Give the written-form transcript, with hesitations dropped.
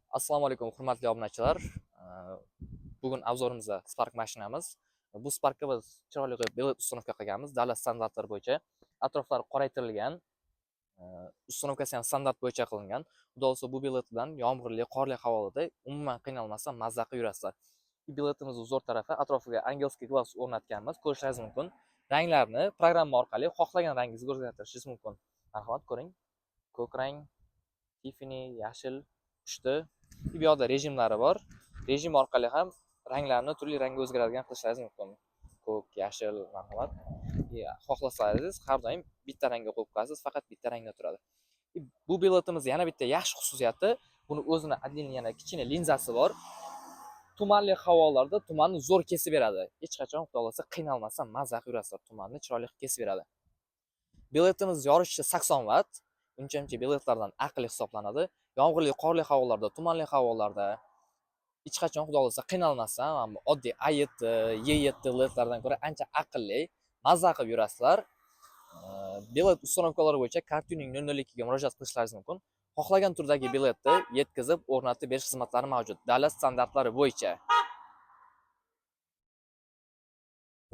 Assalomu alaykum, hurmatli obunachilar. Bugun obzorimizda Spark mashinamiz. Bu Sparkga biz chiroyli qilib bilet uстановка qilganmiz. Davlat standartlari bo'yicha. Atroflari qoraytirilgan. Uстановкасы ham standart bo'yicha qilingan. Xudo olsa bu bilet bilan yomg'irli, qorli havoda umuman qiynalmasdan mazza qilib yurasizlar. Biletimizning zo'r tarafi atrofiga angelskiy glass o'rnatganmiz. Ko'rishingiz mumkin. Ranglarni programma orqali xohlagan rangingizga o'zgartirishingiz mumkin. Marhamat, ko'ring. Ko'k rang, Tiffany, yashil, pushti. Bu yoqda rejimlari bor. Rejim orqali ham ranglarni turli rangga o'zgaradigan qilishingiz mumkin. Ko'k, yashil, marhamat. Xohlasangiz har doim bitta rangga qo'yib qo'yasiz, faqat bitta rangda turadi. Bu biletimizning yana bitta yaxshi xususiyati, buni o'zini отдельный yana kichkina linzasi bor. Tumanli havolarda tumanni zo'r kesib beradi. Hech qachon xudo xolasa qiynalmasdan mazza qilib yurasizlar. Tumanni chiroyli qilib kesib beradi. Biletimiz yorishi 80 watt. Uncha-muncha biletlardan aqlli hisoblanadi. Yomg'irli, qorli havolarda, tumanli havolarda hech qachon xudo xolasa qiynalmasdan, oddiy A7, Y7 biletlardan ko'ra ancha aqlli, mazza qilib yurasizlar. Bilet uстановкалari bo'yicha Kartuning 002 ga murojaat qilishingiz mumkin. Xohlagan turdagi biletni yetkazib, o'rnatib berish xizmatlari mavjud. Davlat standartlari bo'yicha.